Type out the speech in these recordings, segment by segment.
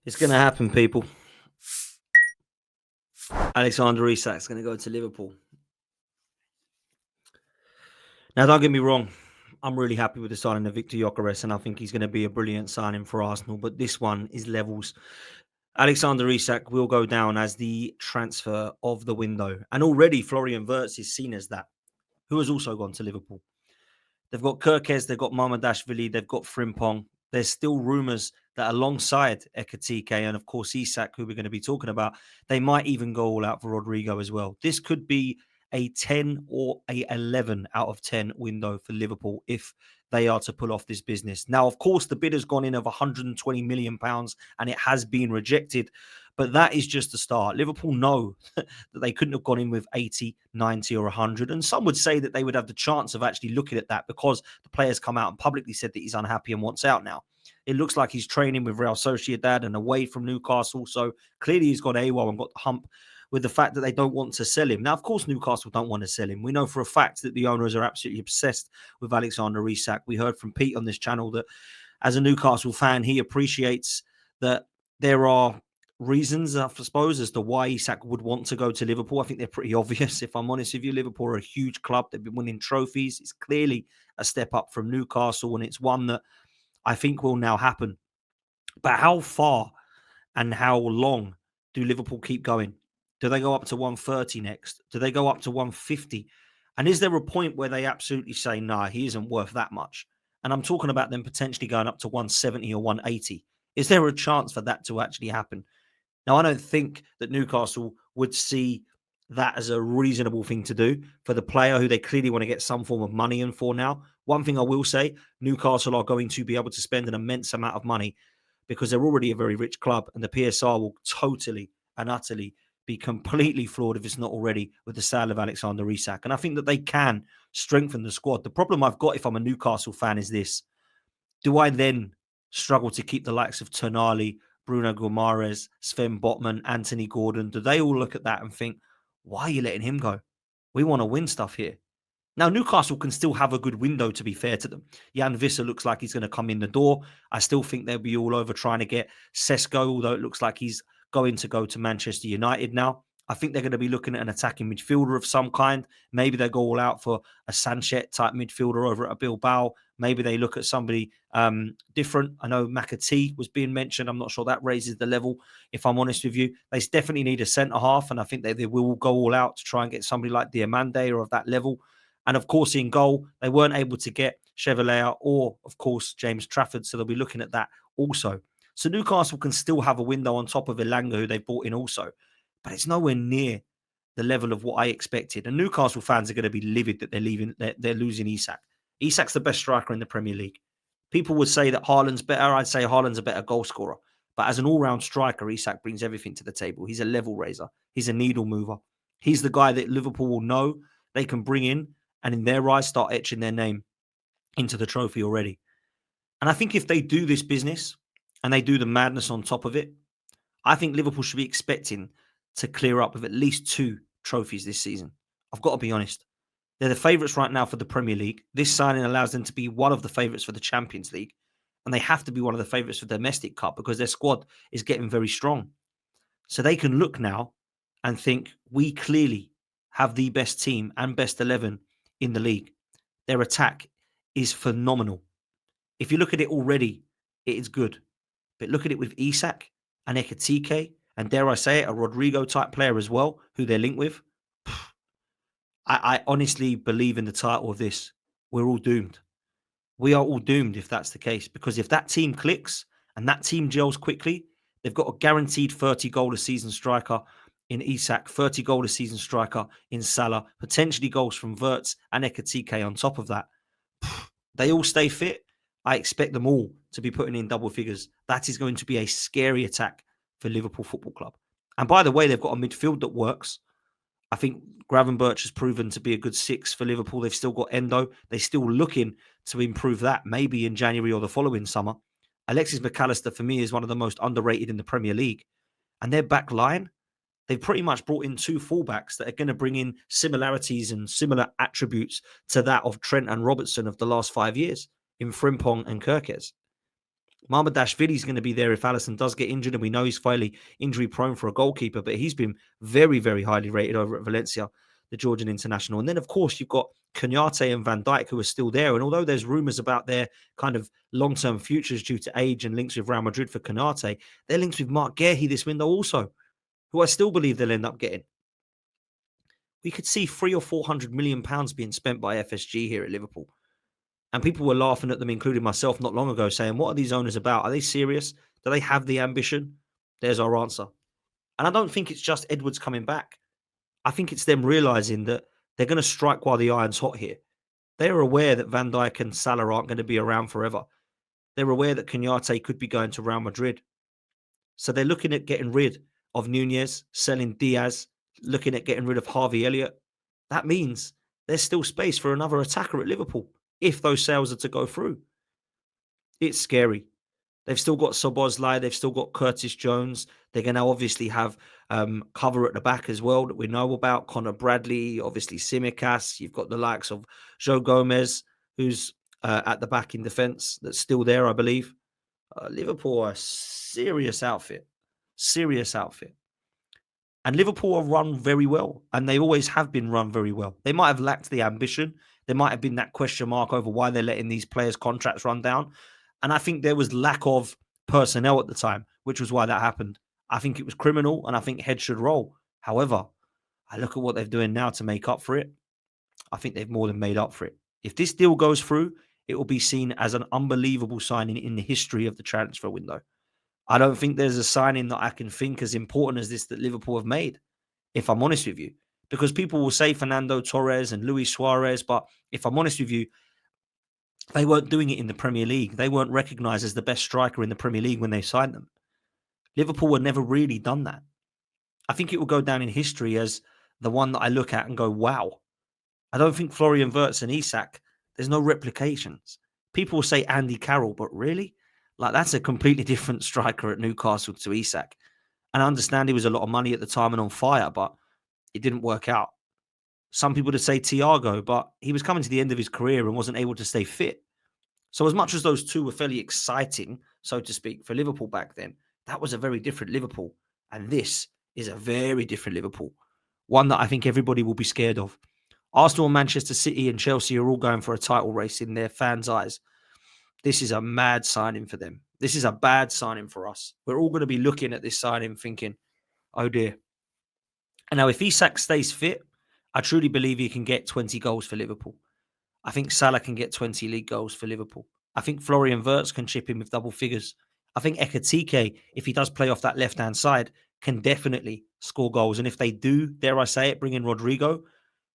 It's going to happen, people. Alexander Isak's going to go to Liverpool. Now, don't get me wrong. I'm really happy with the signing of Victor Gyökeres, and I think he's going to be a brilliant signing for Arsenal. But this one is levels. Alexander Isak will go down as the transfer of the window. And already Florian Wirtz is seen as that, who has also gone to Liverpool. They've got Kirkes, they've got Mamadashvili, they've got Frimpong. There's still rumours that alongside Ekatike and, of course, Isak, who we're going to be talking about, they might even go all out for Rodrigo as well. This could be a 10 or a 11 out of 10 window for Liverpool if they are to pull off this business. Now, of course, the bid has gone in of £120 million and it has been rejected. But that is just the start. Liverpool know that they couldn't have gone in with 80, 90 or 100. And some would say that they would have the chance of actually looking at that because the players come out and publicly said that he's unhappy and wants out now. It looks like he's training with Real Sociedad and away from Newcastle. So clearly he's got AWOL and got the hump with the fact that they don't want to sell him. Now, of course, Newcastle don't want to sell him. We know for a fact that the owners are absolutely obsessed with Alexander Isak. We heard from Pete on this channel that as a Newcastle fan, he appreciates that there are reasons, I suppose, as to why Isak would want to go to Liverpool. I think they're pretty obvious, if I'm honest with you. Liverpool are a huge club. They've been winning trophies. It's clearly a step up from Newcastle, and it's one that I think will now happen. But how far and how long do Liverpool keep going? Do they go up to 130 next? Do they go up to 150? And is there a point where they absolutely say, nah, he isn't worth that much? And I'm talking about them potentially going up to 170 or 180. Is there a chance for that to actually happen? Now, I don't think that Newcastle would see that as a reasonable thing to do for the player who they clearly want to get some form of money in for now. One thing I will say, Newcastle are going to be able to spend an immense amount of money because they're already a very rich club, and the PSR will totally and utterly be completely flawed if it's not already with the sale of Alexander Isak. And I think that they can strengthen the squad. The problem I've got if I'm a Newcastle fan is this. Do I then struggle to keep the likes of Tonali, Bruno Guimaraes, Sven Botman, Anthony Gordon? Do they all look at that and think, why are you letting him go? We want to win stuff here. Now, Newcastle can still have a good window, to be fair to them. Jan Visser looks like he's going to come in the door. I still think they'll be all over trying to get Sesko, although it looks like he's going to go to Manchester United now. I think they're going to be looking at an attacking midfielder of some kind. Maybe they go all out for a Sanchez-type midfielder over at Bilbao. Maybe they look at somebody different. I know McAtee was being mentioned. I'm not sure that raises the level, if I'm honest with you. They definitely need a centre-half, and I think they will go all out to try and get somebody like Diamande or of that level. And, of course, in goal, they weren't able to get Chevalier or, of course, James Trafford, so they'll be looking at that also. So Newcastle can still have a window on top of Elanga, who they brought in also. But it's nowhere near the level of what I expected. And Newcastle fans are going to be livid that they're losing Isak. Isak's the best striker in the Premier League. People would say that Haaland's better. I'd say Haaland's a better goal scorer. But as an all-round striker, Isak brings everything to the table. He's a level raiser. He's a needle mover. He's the guy that Liverpool will know they can bring in and in their eyes start etching their name into the trophy already. And I think if they do this business and they do the madness on top of it, I think Liverpool should be expecting to clear up with at least 2 trophies this season. I've got to be honest. They're the favourites right now for the Premier League. This signing allows them to be one of the favourites for the Champions League. And they have to be one of the favourites for the Domestic Cup because their squad is getting very strong. So they can look now and think, we clearly have the best team and best 11 in the league. Their attack is phenomenal. If you look at it already, it is good. But look at it with Isak and Ekatike, and dare I say it, a Rodrigo-type player as well, who they're linked with. I honestly believe in the title of this. We're all doomed. We are all doomed if that's the case. Because if that team clicks and that team gels quickly, they've got a guaranteed 30-goal-a-season striker in Isak, 30-goal-a-season striker in Salah, potentially goals from Wirtz and Ekatike on top of that. They all stay fit. I expect them all to be putting in double figures. That is going to be a scary attack for Liverpool Football Club. And by the way, they've got a midfield that works. I think Gravenberch has proven to be a good 6 for Liverpool. They've still got Endo. They're still looking to improve that, maybe in January or the following summer. Alexis McAllister, for me, is one of the most underrated in the Premier League. And their back line, they've pretty much brought in 2 fullbacks that are going to bring in similarities and similar attributes to that of Trent and Robertson of the last 5 years in Frimpong and Kirkes. Dashvili is going to be there if Alisson does get injured, and we know he's fairly injury prone for a goalkeeper, but he's been very, very highly rated over at Valencia, the Georgian international. And then, of course, you've got Konaté and Van Dijk who are still there. And although there's rumours about their kind of long-term futures due to age and links with Real Madrid for Konaté, they're linked with Mark Guehi this window also, who I still believe they'll end up getting. We could see £300 or £400 million being spent by FSG here at Liverpool. And people were laughing at them, including myself, not long ago, saying, what are these owners about? Are they serious? Do they have the ambition? There's our answer. And I don't think it's just Edwards coming back. I think it's them realising that they're going to strike while the iron's hot here. They're aware that Van Dijk and Salah aren't going to be around forever. They're aware that Konaté could be going to Real Madrid. So they're looking at getting rid of Nunez, selling Diaz, looking at getting rid of Harvey Elliott. That means there's still space for another attacker at Liverpool if those sales are to go through. It's scary. They've still got Szoboszlai. They've still got Curtis Jones. They're going to obviously have cover at the back as well that we know about. Connor Bradley, obviously Simicas. You've got the likes of Joe Gomez, who's at the back in defence. That's still there, I believe. Liverpool are a serious outfit. Serious outfit. And Liverpool are run very well. And they always have been run very well. They might have lacked the ambition. There might have been that question mark over why they're letting these players' contracts run down. And I think there was lack of personnel at the time, which was why that happened. I think it was criminal, and I think heads should roll. However, I look at what they're doing now to make up for it. I think they've more than made up for it. If this deal goes through, it will be seen as an unbelievable signing in the history of the transfer window. I don't think there's a signing that I can think as important as this that Liverpool have made, if I'm honest with you. Because people will say Fernando Torres and Luis Suarez, but if I'm honest with you, they weren't doing it in the Premier League. They weren't recognised as the best striker in the Premier League when they signed them. Liverpool had never really done that. I think it will go down in history as the one that I look at and go, wow. I don't think Florian Wirtz and Isak, there's no replications. People will say Andy Carroll, but really? Like, that's a completely different striker at Newcastle to Isak. And I understand he was a lot of money at the time and on fire, but it didn't work out. Some people would say Thiago, but he was coming to the end of his career and wasn't able to stay fit. So as much as those two were fairly exciting, so to speak, for Liverpool back then, that was a very different Liverpool. And this is a very different Liverpool. One that I think everybody will be scared of. Arsenal, Manchester City and Chelsea are all going for a title race in their fans' eyes. This is a mad signing for them. This is a bad signing for us. We're all going to be looking at this signing thinking, oh dear. And now if Isak stays fit, I truly believe he can get 20 goals for Liverpool. I think Salah can get 20 league goals for Liverpool. I think Florian Wirtz can chip in with double figures. I think Ekatike, if he does play off that left-hand side, can definitely score goals. And if they do, dare I say it, bring in Rodrigo,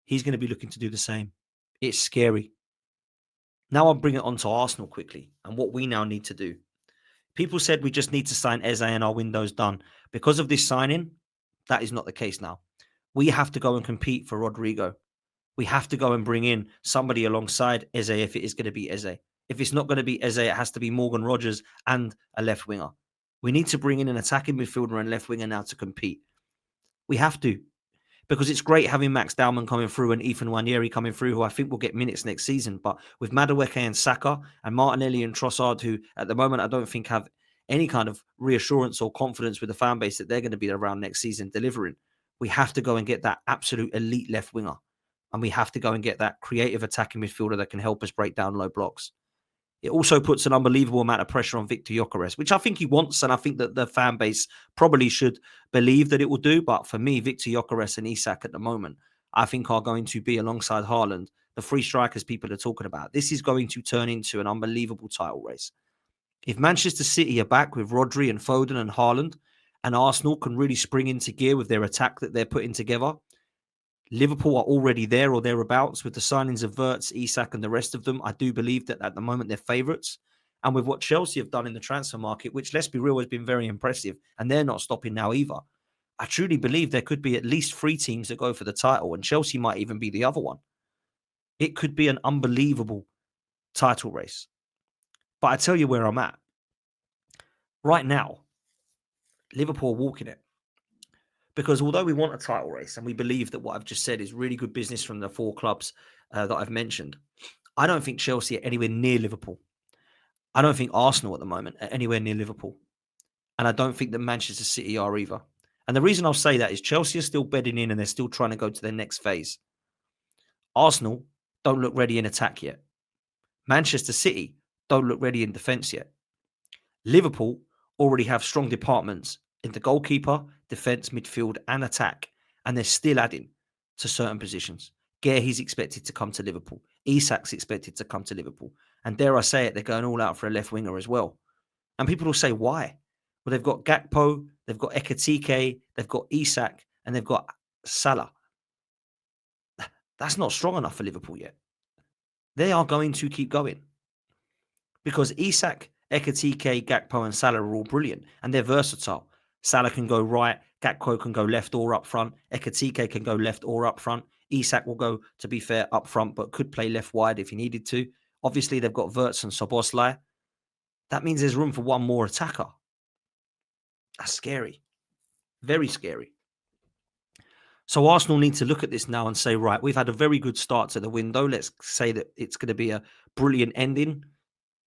he's going to be looking to do the same. It's scary. Now I'll bring it on to Arsenal quickly and what we now need to do. People said we just need to sign Eze and our window's done. Because of this signing, that is not the case now. We have to go and compete for Rodrigo. We have to go and bring in somebody alongside Eze if it is going to be Eze. If it's not going to be Eze, it has to be Morgan Rogers and a left winger. We need to bring in an attacking midfielder and left winger now to compete. We have to. Because it's great having Max Dowman coming through and Ethan Wanieri coming through, who I think will get minutes next season. But with Madueke and Saka and Martinelli and Trossard, who at the moment I don't think have any kind of reassurance or confidence with the fan base that they're going to be around next season delivering, we have to go and get that absolute elite left winger. And we have to go and get that creative attacking midfielder that can help us break down low blocks. It also puts an unbelievable amount of pressure on Victor Gyökeres, which I think he wants, and I think that the fan base probably should believe that it will do. But for me, Victor Gyökeres and Isak at the moment, I think are going to be alongside Haaland, the three strikers people are talking about. This is going to turn into an unbelievable title race. If Manchester City are back with Rodri and Foden and Haaland, and Arsenal can really spring into gear with their attack that they're putting together, Liverpool are already there or thereabouts with the signings of Wirtz, Isak and the rest of them. I do believe that at the moment they're favourites. And with what Chelsea have done in the transfer market, which, let's be real, has been very impressive, and they're not stopping now either, I truly believe there could be at least 3 teams that go for the title, and Chelsea might even be the other one. It could be an unbelievable title race. But I tell you where I'm at. Right now, Liverpool are walking it. Because although we want a title race and we believe that what I've just said is really good business from the 4 clubs that I've mentioned, I don't think Chelsea are anywhere near Liverpool. I don't think Arsenal at the moment are anywhere near Liverpool. And I don't think that Manchester City are either. And the reason I'll say that is Chelsea are still bedding in and they're still trying to go to their next phase. Arsenal don't look ready in attack yet. Manchester City don't look ready in defence yet. Liverpool already have strong departments in the goalkeeper, defence, midfield, and attack, and they're still adding to certain positions. Guehi's expected to come to Liverpool. Isak's expected to come to Liverpool. And dare I say it, they're going all out for a left winger as well. And people will say, why? Well, they've got Gakpo, they've got Ekitike, they've got Isak, and they've got Salah. That's not strong enough for Liverpool yet. They are going to keep going because Isak, Ekitike, Gakpo, and Salah are all brilliant and they're versatile. Salah can go right, Gakpo can go left or up front, Ekitike can go left or up front. Isak will go, to be fair, up front, but could play left wide if he needed to. Obviously, they've got Wirtz and Szoboszlai. That means there's room for one more attacker. That's scary. Very scary. So Arsenal need to look at this now and say, right, we've had a very good start to the window. Let's say that it's going to be a brilliant ending.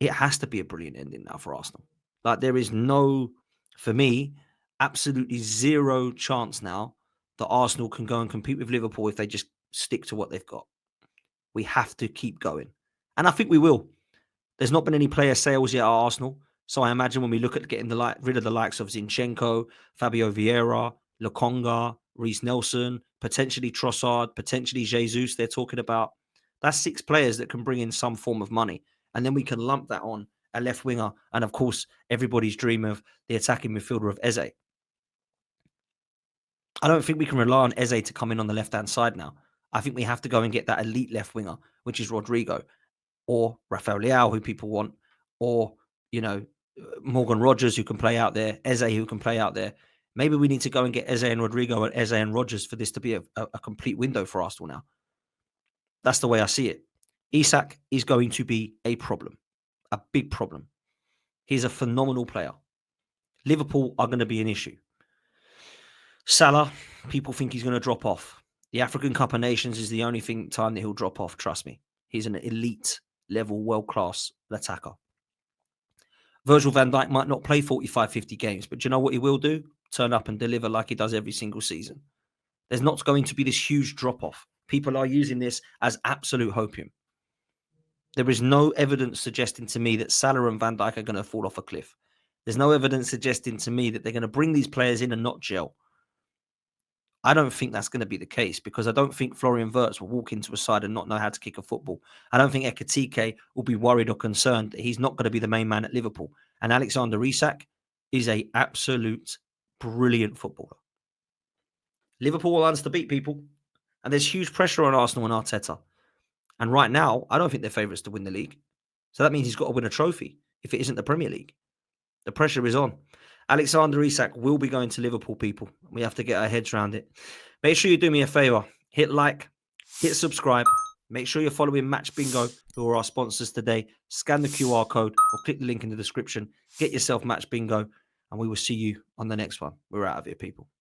It has to be a brilliant ending now for Arsenal. Like there is no, for me, absolutely zero chance now that Arsenal can go and compete with Liverpool if they just stick to what they've got. We have to keep going. And I think we will. There's not been any player sales yet at Arsenal. So I imagine when we look at getting rid of the likes of Zinchenko, Fabio Vieira, Lokonga, Reece Nelson, potentially Trossard, potentially Jesus, they're talking about. That's 6 players that can bring in some form of money. And then we can lump that on a left winger. And of course, everybody's dream of the attacking midfielder of Eze. I don't think we can rely on Eze to come in on the left-hand side now. I think we have to go and get that elite left winger, which is Rodrigo, or Rafael Leao, who people want, or, Morgan Rogers, who can play out there, Eze, who can play out there. Maybe we need to go and get Eze and Rodrigo and Eze and Rogers for this to be a complete window for Arsenal now. That's the way I see it. Isak is going to be a problem, a big problem. He's a phenomenal player. Liverpool are going to be an issue. Salah, people think he's going to drop off. The African Cup of Nations is the only time that he'll drop off, trust me. He's an elite level, world-class attacker. Virgil van Dijk might not play 45, 50 games, but do you know what he will do? Turn up and deliver like he does every single season. There's not going to be this huge drop-off. People are using this as absolute hopium. There is no evidence suggesting to me that Salah and Van Dijk are going to fall off a cliff. There's no evidence suggesting to me that they're going to bring these players in and not gel. I don't think that's going to be the case because I don't think Florian Wirtz will walk into a side and not know how to kick a football. I don't think Ekitike will be worried or concerned that he's not going to be the main man at Liverpool. And Alexander Isak is an absolute brilliant footballer. Liverpool will to beat people. And there's huge pressure on Arsenal and Arteta. And right now, I don't think they're favourites to win the league. So that means he's got to win a trophy if it isn't the Premier League. The pressure is on. Alexander Isak will be going to Liverpool, people. We have to get our heads around it. Make sure you do me a favour. Hit like, hit subscribe. Make sure you're following Match Bingo, who are our sponsors today. Scan the QR code or click the link in the description. Get yourself Match Bingo, and we will see you on the next one. We're out of here, people.